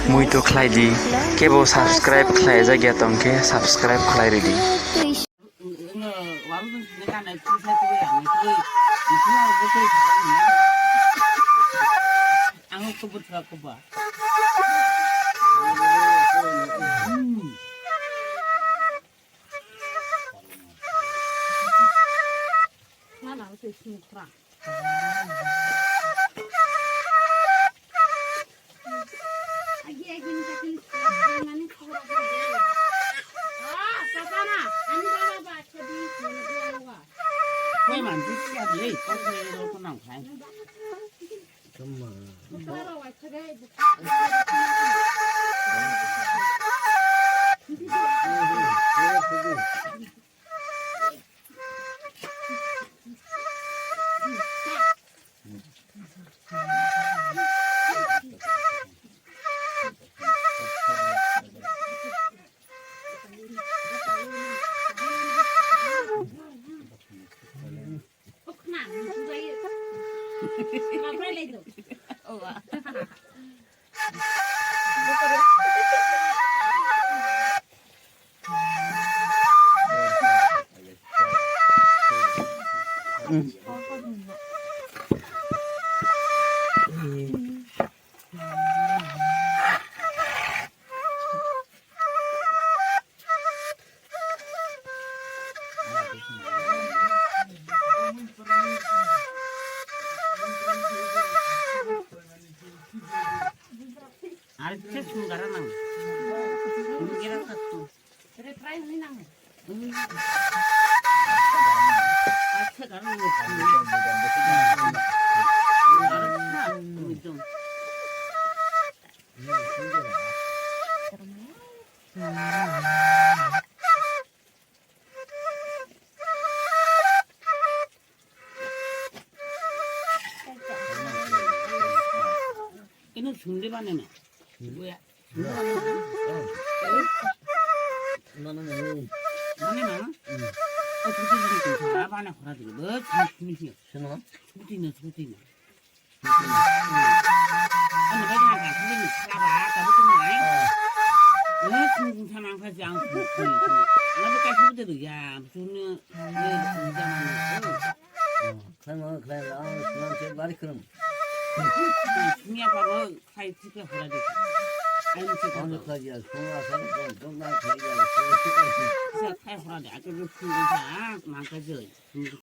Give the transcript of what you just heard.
Muito claidi. Kebo subscribe clay jagya tongke subscribe clay ready. Quay màn chứ kia gì có thuê đâu có nào phải 아르체 중가라나 중계라 샀어 그래 프라이는 나 아르체 가는 거 아르체 좀 얘는 중대반에네 뭐야? 나는 많아? 두개 주니까 나반에 걸어주고 뭐 중심이야? 신호? 두개는 아니 내가 두개는 살아봐 가보자 중국 사람 가지 않고 나보다 그대로 야 무슨 왜 그러면 그냥 제 말이 그럼 중요한 거는 사이 찍어 걸어야 돼. 언제까지야? 송화사는 좀난 거기가 그래서 타이 걸어야 돼. 아주 그 풍경사 망가져.